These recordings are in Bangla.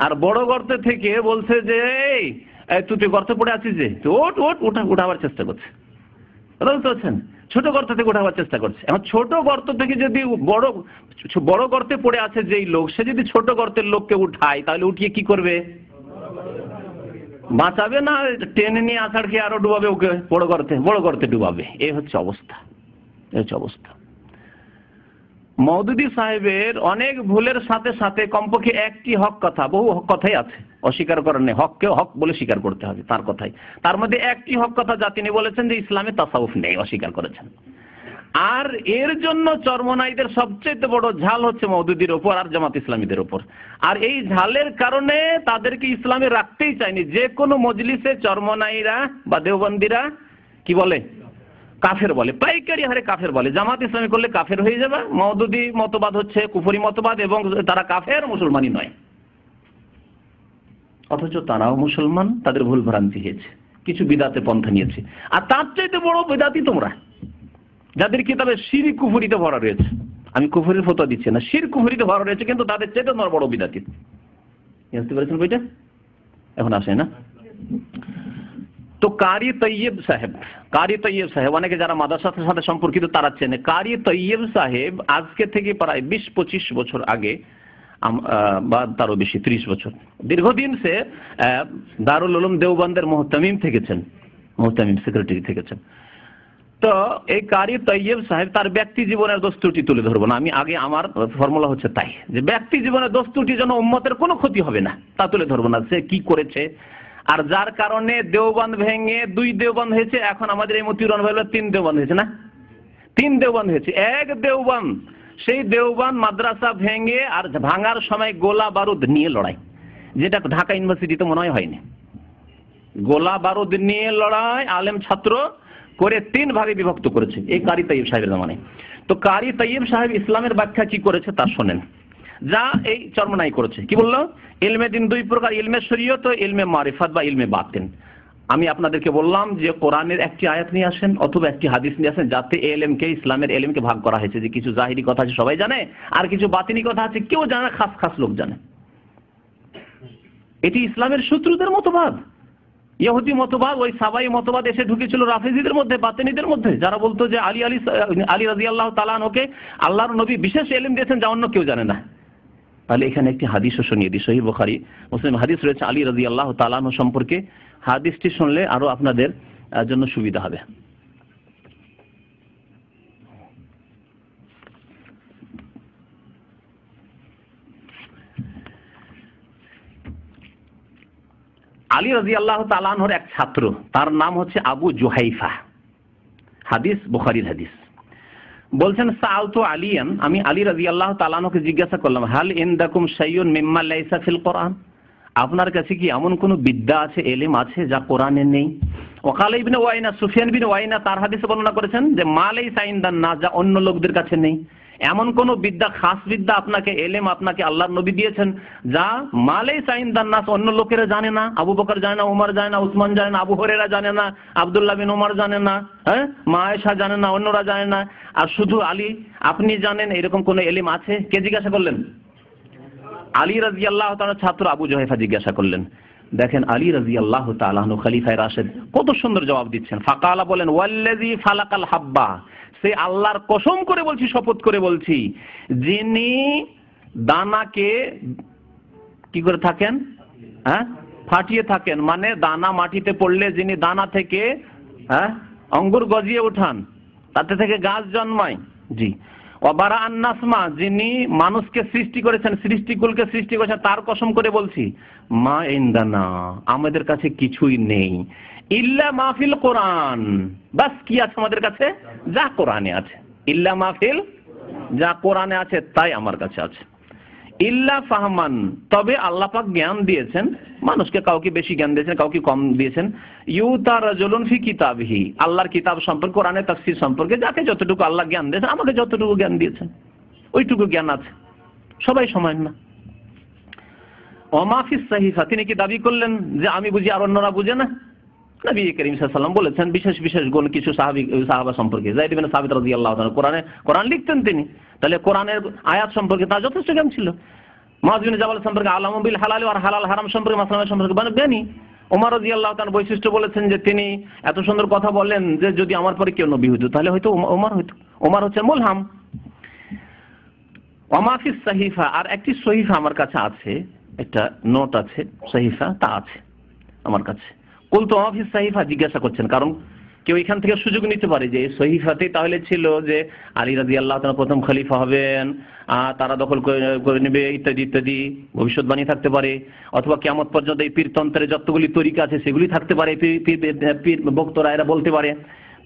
আর বড় গর্তে থেকে বলছে যে এই তুই গর্তে পড়ে আছিস যে, ওঠ ওঠ উঠাবার চেষ্টা করছে। বুঝতে পারছেন? ছোট গর্ত থেকে উঠাবার চেষ্টা করছে। এখন ছোট গর্ত থেকে যদি বড় গর্তে পড়ে আছে যেই লোক, সে যদি ছোট গর্তের লোককে উঠায়, তাহলে উঠিয়ে কি করবে? বাঁচাবে না টেনে নিয়ে আছাড় খেয়ে আরো ডুবাবে ওকে বড় গর্তে ডুবাবে। এই হচ্ছে অবস্থা। মওদুদী সাহেবের অনেক ভুলের সাথে সাথে কমপক্ষে একটি হক কথা, বহু হক কথাই আছে, অস্বীকার করার নেই, হককে হক বলে স্বীকার করতে হবে তার কথাই। তার মধ্যে একটি হক কথা যা তিনি বলেছেন যে ইসলামে তাসাউফ নেই, অস্বীকার করেছেন। আর এর জন্য চরমনাইদের সবচেয়ে বড় ঝাল হচ্ছে মওদুদীর ওপর আর জামাত ইসলামীদের ওপর। আর এই ঝালের কারণে তাদেরকে ইসলামে রাখতেই চায়নি। যে কোনো মজলিসে চরমনাইরা বা দেওবন্দিরা কি বলে? কাফের বলে, পাইকারি হারে কাফের বলে। জামাত ইসলামী করলে কাফের হয়ে যাবে। মওদুদী মতবাদ হচ্ছে কুফরি মতবাদ এবং তারা কাফের, মুসলমানই নয়। অথচ তারাও মুসলমান, তাদের ভুল ভ্রান্তি হয়েছে, কিছু বিদাতে পন্থা নিয়েছে। আর তার চাইতে বড় বিদাতি তোমরা, যাদের কিতাবে শিরক কুফরিতে ভরা রয়েছে। আমি কুফরির ফতোয়া দিচ্ছি না, শিরক কুফরিতে ভরা রয়েছে, কিন্তু তাদের চাইতে তোমার বড় বিদাতি। বুঝতে পেরেছেন বইটা? এখন আসে না? তো কারি তৈয়ব সাহেব অনেকে যারা মাদ্রাসার সাথে সম্পর্কিত তারা চেনে। কারি তৈয়ব সাহেব আজকে থেকে প্রায় 20-25 বছর আগে বা তারও বেশি, 30 বছর, দীর্ঘদিন সে দারুল উলুম দেওবন্দের মুহতামিম সেক্রেটারি থেকেছেন। তো এই কারি তৈয়ব সাহেব তার ব্যক্তি জীবনের দোষ ত্রুটি তুলে ধরবো না আমি, আগে আমার ফর্মুলা হচ্ছে তাই যে ব্যক্তি জীবনের দোষ ত্রুটি যেন উম্মতের কোনো ক্ষতি হবে না তা তুলে ধরবো না, সে কি করেছে। আর যার কারণে দেওবন্দ ভেঙে 2 দেওবন্দ হয়েছে, এখন আমাদের এই মতিউর রহমান 3 দেওবন্দ হয়েছে না, 3 দেওবন্দ হয়েছে। এক দেওবন্দ, সেই দেওবন্দ মাদ্রাসা ভেঙে আর ভাঙার সময় গোলা বারুদ নিয়ে লড়াই, যেটা ঢাকা ইউনিভার্সিটিতে মনে হয়নি। গোলা বারুদ নিয়ে লড়াই, আলেম ছাত্র করে 3 ভাগে বিভক্ত করেছে এই কারি তৈয়ব সাহেবের জামানায়। তো কারি তৈয়ব সাহেব ইসলামের ব্যাখ্যা কি করেছে তা শোনেন, যা এই চরমনাই করেছে। কি বললো? ইলমে দিন 2 প্রকার, ইলমে শরীয়ত ও ইলমে মারিফাত বা ইলমে বাতিন। আমি আপনাদেরকে বললাম যে কোরআনের একটি আয়াত নিয়ে আসেন অথবা একটি হাদিস নিয়ে আসেন যাতে এলএমকে, ইসলামের এলএমকে ভাগ করা হয়েছে, যে কিছু জাহিরি কথা আছে সবাই জানে, আর কিছু বাতিনি কথা আছে কেউ জানে, খাস লোক জানে। এটি ইসলামের শত্রুদের মতবাদ, ইহুদি মতবাদ, ওই সাবাই মতবাদ এসে ঢুকেছিল রাফিজিদের মধ্যে, বাতিনিদের মধ্যে, যারা বলতো যে আলী রাদিয়াল্লাহু তাআলা আনহুকে আল্লাহর নবী বিশেষ ইলম দিয়েছেন যা অন্য কেউ জানে না। তাহলে এখানে একটি হাদিসও শুনিয়ে দিই, সহিহ বুখারী মুসলিম হাদিস রয়েছে আলী রাদিয়াল্লাহু তাআলা আনহু সম্পর্কে। হাদিসটি শুনলে আরো আপনাদের জন্য সুবিধা হবে। আলী রাদিয়াল্লাহু তাআলা আনহুর এক ছাত্র, তার নাম হচ্ছে আবু জুহাইফা, হাদিস বুখারীর হাদিস। বলছেন সাআলতু আলিয়ান, আমি আলী রাদিয়াল্লাহু তাআলা আনহুকে জিজ্ঞাসা করলাম, হাল ইনদাকুম শাইউন মিম্মা লাইসা ফিল কোরআন, আপনার কাছে কি এমন কোন বিদ্যা আছে, এলিম আছে যা কোরআনে নেই? ওয়াকালা ইবনে ওয়াইনা, সুফিয়ান বিন ওয়াইনা তার হাদিসে বর্ণনা করেছেন যে মা লাইসা ইনদান নাস, যা অন্য লোকদের কাছে নেই। এমন কোন বিদ্যা, খাস বিদ্যা আপনাকে, এলেম আপনাকে আল্লাহর নবী দিয়েছেন যা মা লাইসা ইনদান নাস, অন্য লোকেরা জানে না। আবু বকর জানে না, উমর জানে না, উসমান জানে না, আবু হুরায়রা জানে না, আব্দুল্লাহ বিন উমর জানে না, হ্যাঁ, মা আয়েশা জানে না, অন্যরা জানে না, আর শুধু আলী আপনি জানেন, এরকম কোন এলিম আছে? কে জিজ্ঞাসা করলেন? আলী রাদিয়াল্লাহু তাআলা ছাত্র আবু জুহাইফা জিজ্ঞাসা করলেন। দেখেন আলী রাদিয়াল্লাহু তাআলা আনহু খলিফায়ে রাশিদ কত সুন্দর জবাব দিচ্ছেন। ফাকালা, বলেন, ওয়াল্লাযী ফালাকাল হাব্বা, সে আল্লাহর কসম করে বলছি, শপথ করে বলছি, যিনি দানাকে কি করে থাকেন, হ্যাঁ, ফাটিয়ে থাকেন, মানে দানা মাটিতে পড়লে যিনি দানা থেকে অঙ্গুর গজিয়ে ওঠান, তাতে থেকে গাছ জন্মায়, জি। ওয়াবারা আন্নাসমা, যিনি মানুষকে সৃষ্টি করেছেন, সৃষ্টিকুলকে সৃষ্টি করেছেন, তার কসম করে বলছি, মা ইনদানা, আমাদের কাছে কিছুই নেই, ইল্লা মাহফিল কোরআন, বাস কি আছে আমাদের কাছে? যা কোরআনে আছে। ইল্লা মাহফিল, যা কোরআনে আছে তাই আমার কাছে আছে। ইল্লা ফাহমান, তবে আল্লাহ পাক জ্ঞান দিয়েছেন মানুষকে, কাউকে বেশি জ্ঞান দিয়েছেন, কাউকে কম দিয়েছেন। ইউতা রাজুলুন ফি কিতাবিহি, আল্লাহর কিতাব সম্পর্কে, কোরআনের তাফসীর সম্পর্কে যাকে যতটুকু আল্লাহ জ্ঞান দিয়েছেন, আমাকে যতটুকু জ্ঞান দিয়েছেন ওইটুকু জ্ঞান আছে, সবাই সমান না। ওমা ফিস সাহিফা, তিনি কি দাবি করলেন যে আমি বুঝি আর অন্যরা বুঝে না? নবী করিম সাল্লাল্লাহু আলাইহি ওয়াসাল্লাম বলেছেন বিশেষ বিশেষ গুণ কিছু সাহাবা সম্পর্কে। যায়েদ ইবনে সাবিত রাদিয়াল্লাহু তাআলা কোরআন লিখতেন তিনি, তাহলে কোরআনের আয়াত সম্পর্কে তার যথেষ্ট জ্ঞান ছিল। মুআয বিন জাবাল সম্পর্কে আলামু বিল হালাল আর হালাল হারাম সম্পর্কে মাসলা সম্পর্কে জ্ঞানী। ওমর রাদিয়াল্লাহু তাআলা বৈশিষ্ট্য বলেছেন যে তিনি এত সুন্দর কথা বলেন যে যদি আমার পরে কেউ নবী হতো তাহলে হয়তো ওমর হতো। ওমর হচ্ছেন মুলহাম। ওমা ফিস সাহিফা, আর একটি সহিফা আমার কাছে আছে, একটা নোট আছে, সহিফা তা আছে আমার কাছে। কুলতু ওমা ফিস সাহিফা, জিজ্ঞাসা করছেন, কারণ কেউ এখান থেকে সুযোগ নিতে পারে যে সহিফাতে তাহলে ছিল যে আলী রাদিয়াল্লাহু তাআলা প্রথম খলিফা হবেন, তারা দখল করে নেবে ইত্যাদি ইত্যাদি ভবিষ্যৎবাণী থাকতে পারে, অথবা কিয়ামত পর্যন্ত এই পীরতন্ত্রের যতগুলি তরিকা আছে সেগুলি থাকতে পারে, পীর বক্তরা এরা বলতে পারে,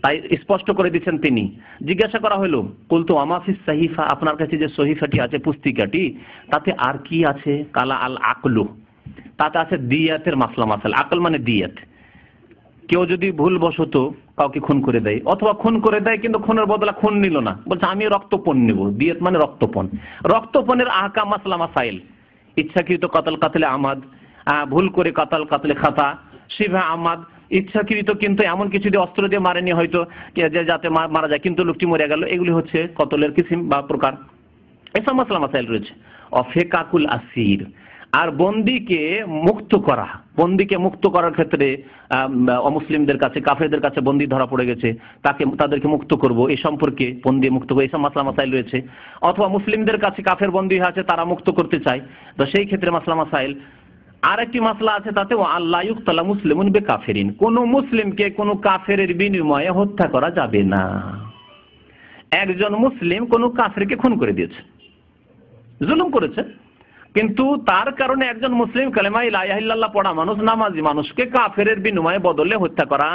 তাই স্পষ্ট করে দিচ্ছেন তিনি। জিজ্ঞাসা করা হলো, কুলতু ওমা ফিস সাহিফা, আপনার কাছে যে সহিফাটি আছে, পুস্তিকাটি, তাতে আর কি আছে? কালা আল আকলু, তাতে আছে দিয়াতের মাসলা মাসাল। আকল মানে দিয়াত। কেউ যদি ভুলবশত কাউকে খুন করে দেয়, অথবা খুন করে দেয় কিন্তু খুনের বদলা খুন নিল না, বলছে আমি রক্তপণ নেব, দিয়াত মানে রক্তপণ। রক্তপণের আহকাম মাসলা মাসাইল, ইচ্ছাকৃত কতল কাতলে আমাদ, ভুল করে কতল কাতলে খাতা, শিভা আমাদ, ইচ্ছাকৃত কিন্তু এমন কিছু দিয়ে অস্ত্র দিয়ে মারেনি হয়তো যাতে মারা যায় কিন্তু লোকটি মরে গেল, এগুলি হচ্ছে কতলের কিসিম বা প্রকার। এসব মাসলা মাসাইল রয়েছে। অফেকাকুল আসির, আর বন্দীকে মুক্ত করা, বন্দীকে মুক্ত করার ক্ষেত্রে অমুসলিমদের কাছে, কাফেরদের কাছে বন্দী ধরা পড়ে গেছে, তাদেরকে মুক্ত করব, এই সম্পর্কে বন্দী মুক্ত করবো, এইসব মাসলা মাসাইল রয়েছে। অথবা মুসলিমদের কাছে কাফের বন্দী আছে, তারা মুক্ত করতে চায়, তো সেই ক্ষেত্রে মাসলা মাসাইল। আর একটি মাসলা আছে তাতে, আল্লাহ ইউকতালা মুসলিমুন বিকাফিরিন, কোন মুসলিমকে কোন কাফেরের বিনিময়ে হত্যা করা যাবে না। একজন মুসলিম কোন কাফেরকে খুন করে দিয়েছে, জুলুম করেছে, কিন্তু তার কারণে একজন মুসলিম কালেমা লা ইলাহা ইল্লাল্লাহ পড়া মানুষ, নামাজি মানুষকে কাফেরের বিনিময়ে বদলে হত্যা করা,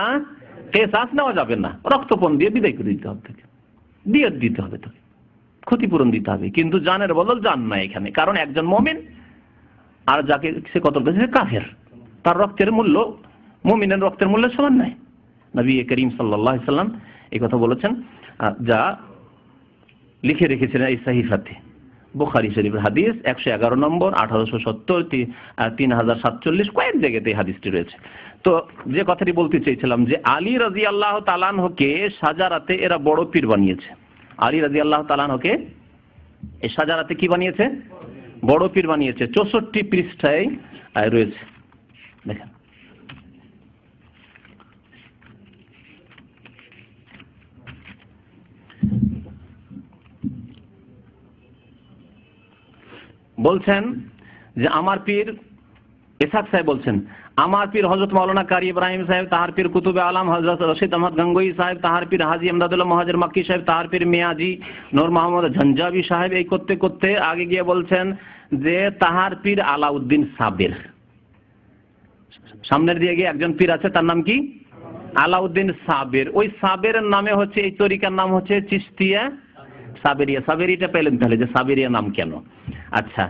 কিসাস নেওয়া যাবে না, রক্তপণ দিয়ে বিদায় করে দিতে হবে, তাকে দিয়াত দিতে হবে, তাকে ক্ষতিপূরণ দিতে হবে, কিন্তু জানের বদল জান না এখানে। কারণ একজন মুমিন আর যাকে সে কতল করেছে কাফের, তার রক্তের মূল্য মুমিনের রক্তের মূল্য সমান নয়। নবী করিম সাল্লাল্লাহু আলাইহি সাল্লাম এই কথা বলেছেন, যা লিখে রেখেছিলেন এই সাহিফাতে। বুখারী শরীফের হাদিস 111 নম্বর, 1870, 3047, কয়েক জায়গাতে এই হাদিসটি রয়েছে। তো যে কথাটি বলতে চেয়েছিলাম যে আলী রাদিয়াল্লাহু তাআলা আনহুকে সাজারাতে এরা বড় পীর বানিয়েছে। আলী রাদিয়াল্লাহু তাআলা আনহুকে এই সাজারাতে কি বানিয়েছে? বড় পীর বানিয়েছে। 64 পৃষ্ঠায় রয়েছে, দেখেন। বলছেন যে আমার পীর ইসহাক সাহেব বলছেন, আমার পীর হযরত মাওলানা কারি ইব্রাহিম সাহেব, তাহার পীর কুতুবে আলম হযরত রশিদ আহমদ গঙ্গোই সাহেব, তাহার পীর হাজী আমদাদুল্লাহ মুহাজির মক্কি সাহেব, তাহার পীর মিয়াজি নূর মোহাম্মদ ঝঞ্ঝাবি সাহেব, এই করতে করতে আগে গিয়ে বলছেন যে তাহার পীর আলাউদ্দিন সাবের। সামনের দিয়ে গিয়ে একজন পীর আছে, তার নাম কি? আলাউদ্দিন সাবের। ওই সাবেরের নামে হচ্ছে এই তরিকার নাম হচ্ছে চিশতিয়া সাবেরিয়া। সাবেরিটা পেলেন তাহলে যে সাবেরিয়া নাম কেন? আচ্ছা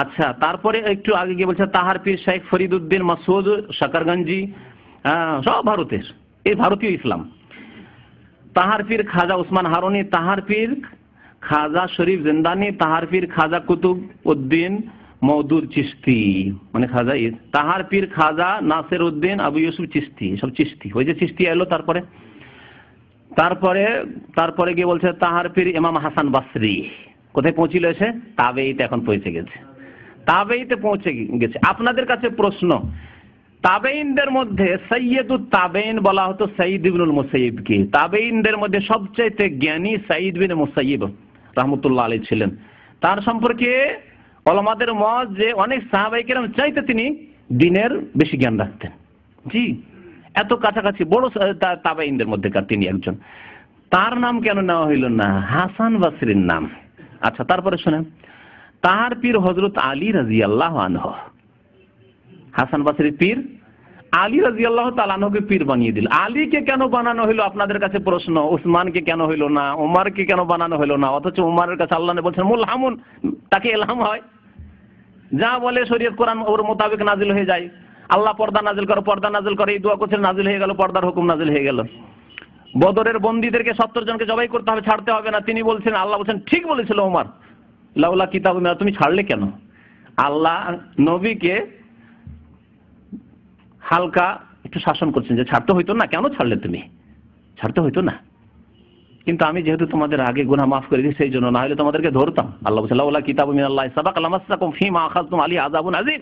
আচ্ছা, তারপরে একটু আগে গিয়ে বলছে তাহার পীর শেখ ফরিদউদ্দিন মাসউদ শাকারগঞ্জি, সব ভারতের, এই ভারতীয় ইসলাম। তাহার পীর খাজা উসমান হারুনি, তাহার পীর খাজা শরীফ জিন্দানি, তাহার পীর খাজা কুতুব উদ্দিন মওদুদ চিশতি, মানে খাজা তাহার পীর খাজা নাসির উদ্দিন আবু ইউসুফ চিশতি, সব চিশতি। ওই যে চিশতি এলো, তারপরে তারপরে তারপরে গিয়ে বলছে তাহার পীর ইমাম হাসান বাসরি। কোথায় পৌঁছিল এসে? তাবেইতে এখন পৌঁছে গেছে, তাবেইতে পৌঁছে গেছে। আপনাদের কাছে প্রশ্ন, তাবেইনদের মধ্যে সৈয়দুত তাবেইন বলা হতো সঈদ ইবনুল মুসাইয়িবকে। তাবেইনদের মধ্যে সবচাইতে জ্ঞানী সঈদ বিন মুসাইয়িব রাহমাতুল্লাহ আলাইহি ছিলেন। তার সম্পর্কে ওলামাদের মত যে অনেক সাহাবায়ে কেরাম চাইতে তিনি দ্বীনের বেশি জ্ঞান রাখতেন। জি, এত কাছাকাছি বড় তাবেইনদের মধ্যেকার তিনি একজন। তার নাম কেন নেওয়া হইল না? হাসান বাসরির নাম। আচ্ছা, তারপরে শুনেন, তাহার পীর হযরত আলী রাদিয়াল্লাহু আনহু। হাসান বাসরির পীর আলী রাদিয়াল্লাহু তাআলা আনহুকে পীর বানিয়ে দিল। আলীকে কেন বানানো হলো আপনাদের কাছে প্রশ্ন? উসমানকে কেন হইল না? ওমরকে কেন বানানো হলো না? অথচ ওমরের কাছে আল্লাহ বলছেন মুলহামুন, তাকে ইলহাম হয়, যা বলে শরীয়ত কোরআন ওর মোতাবেক নাজিল হয়ে যায়। আল্লাহ পর্দা নাজিল করো, পর্দা নাজিল করে, এই দোয়া করছেন, নাজিল হয়ে গেল, পর্দার হুকুম নাজিল হয়ে গেল। বদরের বন্দীদেরকে 70 জনকে জবাই করতে হবে, ছাড়তে হবে না। তিনি বলছেন, আল্লাহ বলছেন ঠিক বলেছিল ওমর, লাউলা কিতাব, তুমি ছাড়লে কেন? আল্লাহ নবীকে হালকা একটু শাসন করছেন যে ছাড়তে হইতো না, কেন ছাড়লে তুমি? ছাড়তে হইতো না। কিন্তু আমি যেহেতু তোমাদের আগে গুনাহ মাফ করে দিই সেই জন্য, না হলে তোমাদেরকে ধরতাম। আল্লাহ বলছে লাউলা কিতাবুম মিনাল্লাহি সাবাকা লামাসসাকুম ফীমা আখাযতুম আলাইহি আযাবুন আযীম।